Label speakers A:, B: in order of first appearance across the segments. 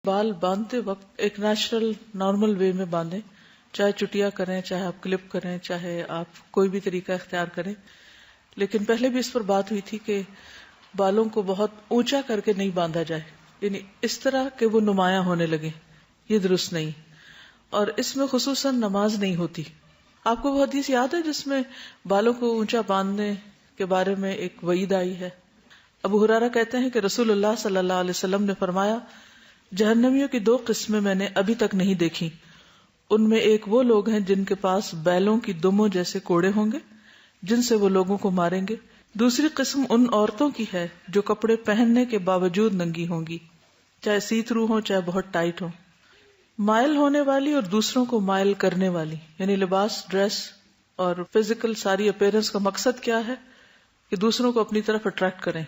A: بال باندھتے وقت ایک نیچرل نارمل وے میں باندھیں، چاہے چٹیا کریں، چاہے آپ کلپ کریں، چاہے آپ کوئی بھی طریقہ اختیار کریں. لیکن پہلے بھی اس پر بات ہوئی تھی کہ بالوں کو بہت اونچا کر کے نہیں باندھا جائے، یعنی اس طرح کہ وہ نمایاں ہونے لگے، یہ درست نہیں. اور اس میں خصوصاً نماز نہیں ہوتی. آپ کو وہ حدیث یاد ہے جس میں بالوں کو اونچا باندھنے کے بارے میں ایک وعید آئی ہے؟ ابو ہریرہ کہتے ہیں کہ رسول اللہ صلی اللہ علیہ وسلم نے فرمایا، جہنمیوں کی 2 قسمیں میں نے ابھی تک نہیں دیکھی. ان میں ایک وہ لوگ ہیں جن کے پاس بیلوں کی دموں جیسے کوڑے ہوں گے جن سے وہ لوگوں کو ماریں گے. دوسری قسم ان عورتوں کی ہے جو کپڑے پہننے کے باوجود ننگی ہوں گی، چاہے سی تھرو ہوں چاہے بہت ٹائٹ ہوں. مائل ہونے والی اور دوسروں کو مائل کرنے والی، یعنی لباس، ڈریس اور فزیکل ساری اپیرنس کا مقصد کیا ہے کہ دوسروں کو اپنی طرف اٹریکٹ کریں.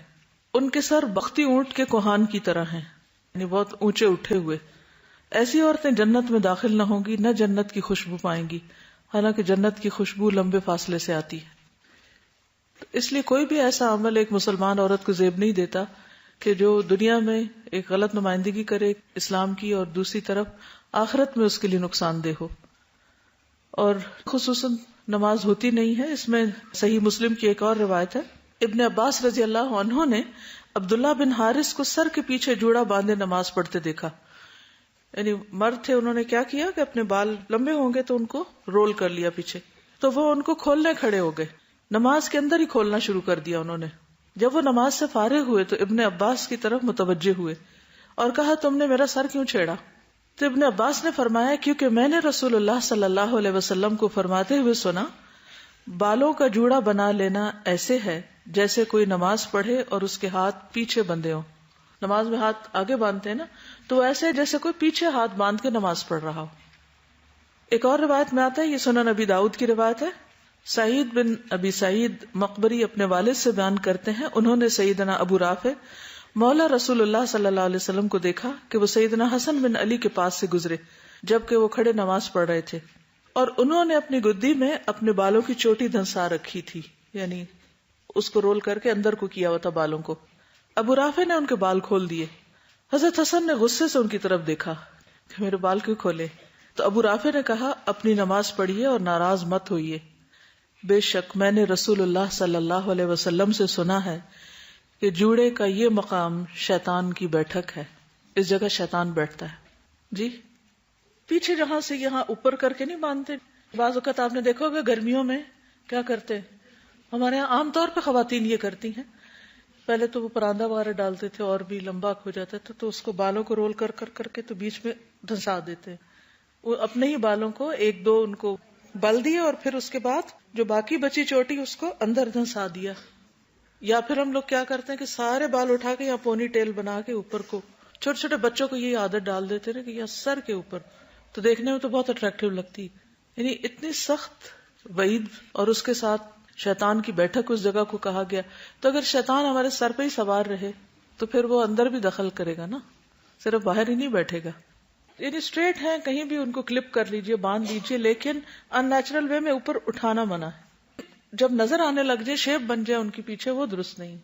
A: ان کے سر بختی اونٹ کے کوہان کی طرح ہیں، یعنی بہت اونچے اٹھے ہوئے. ایسی عورتیں جنت میں داخل نہ ہوں گی، نہ جنت کی خوشبو پائیں گی، حالانکہ جنت کی خوشبو لمبے فاصلے سے آتی ہے. اس لیے کوئی بھی ایسا عمل ایک مسلمان عورت کو زیب نہیں دیتا کہ جو دنیا میں ایک غلط نمائندگی کرے اسلام کی، اور دوسری طرف آخرت میں اس کے لیے نقصان دہ ہو. اور خصوصاً نماز ہوتی نہیں ہے. اس میں صحیح مسلم کی ایک اور روایت ہے، ابن عباس رضی اللہ عنہ نے عبداللہ بن حارث کو سر کے پیچھے جوڑا باندھے نماز پڑھتے دیکھا. یعنی مرد تھے، انہوں نے کیا کیا کہ اپنے بال لمبے ہوں گے تو ان کو رول کر لیا پیچھے، تو وہ ان کو کھولنے کھڑے ہو گئے، نماز کے اندر ہی کھولنا شروع کر دیا انہوں نے. جب وہ نماز سے فارغ ہوئے تو ابن عباس کی طرف متوجہ ہوئے اور کہا، تم نے میرا سر کیوں چھیڑا؟ تو ابن عباس نے فرمایا، کیونکہ میں نے رسول اللہ صلی اللہ علیہ وسلم کو فرماتے ہوئے سنا، بالوں کا جوڑا بنا لینا ایسے ہے جیسے کوئی نماز پڑھے اور اس کے ہاتھ پیچھے بندھے ہوں. نماز میں ہاتھ آگے باندھتے ہیں نا، تو ایسے جیسے کوئی پیچھے ہاتھ باندھ کے نماز پڑھ رہا ہو. ایک اور روایت میں آتا ہے، یہ سنن ابی داؤد کی روایت ہے. سعید بن ابی سعید مقبری اپنے والد سے بیان کرتے ہیں، انہوں نے سیدنا ابو رافع مولا رسول اللہ صلی اللہ علیہ وسلم کو دیکھا کہ وہ سیدنا حسن بن علی کے پاس سے گزرے جبکہ وہ کھڑے نماز پڑھ رہے تھے، اور انہوں نے اپنی گدی میں اپنے بالوں کی چوٹی دھنسا رکھی تھی، یعنی اس کو رول کر کے اندر کو کیا ہوا تھا بالوں کو. ابو رافع نے ان کے بال کھول دیے. حضرت حسن نے غصے سے ان کی طرف دیکھا کہ میرے بال کیوں کھولے؟ تو ابو رافع نے کہا، اپنی نماز پڑھیے اور ناراض مت ہوئیے. بے شک میں نے رسول اللہ صلی اللہ علیہ وسلم سے سنا ہے کہ جوڑے کا یہ مقام شیطان کی بیٹھک ہے، اس جگہ شیطان بیٹھتا ہے. جی پیچھے جہاں سے یہاں اوپر کر کے نہیں باندھتے. بعض اوقات آپ نے دیکھا ہوگا گرمیوں میں کیا کرتے ہیں، ہمارے یہاں عام طور پہ خواتین یہ کرتی ہیں، پہلے تو وہ پراندہ وغیرہ ڈالتے تھے اور بھی لمبا ہو جاتا تھا تو اس کو بالوں کو رول کر کر کر کے تو بیچ میں دھنسا دیتے ہیں. وہ اپنے ہی بالوں کو 1-2 ان کو بل دیے اور پھر اس کے بعد جو باقی بچی چوٹی اس کو اندر دھنسا دیا. یا پھر ہم لوگ کیا کرتے ہیں کہ سارے بال اٹھا کے یا پونی ٹیل بنا کے اوپر کو، چھوٹے چھوٹے بچوں کو یہ عادت ڈال دیتے نا کہ یا سر کے اوپر، تو دیکھنے میں تو بہت اٹریکٹیو لگتی ہے. یعنی اتنی سخت وعید، اور اس کے ساتھ شیطان کی بیٹھک اس جگہ کو کہا گیا. تو اگر شیطان ہمارے سر پہ ہی سوار رہے تو پھر وہ اندر بھی دخل کرے گا نا، صرف باہر ہی نہیں بیٹھے گا. یعنی اسٹریٹ ہیں، کہیں بھی ان کو کلپ کر لیجئے، باندھ لیجئے، لیکن ان نیچرل وے میں اوپر اٹھانا منع ہے. جب نظر آنے لگ جائے، شیپ بن جائے ان کی پیچھے، وہ درست نہیں.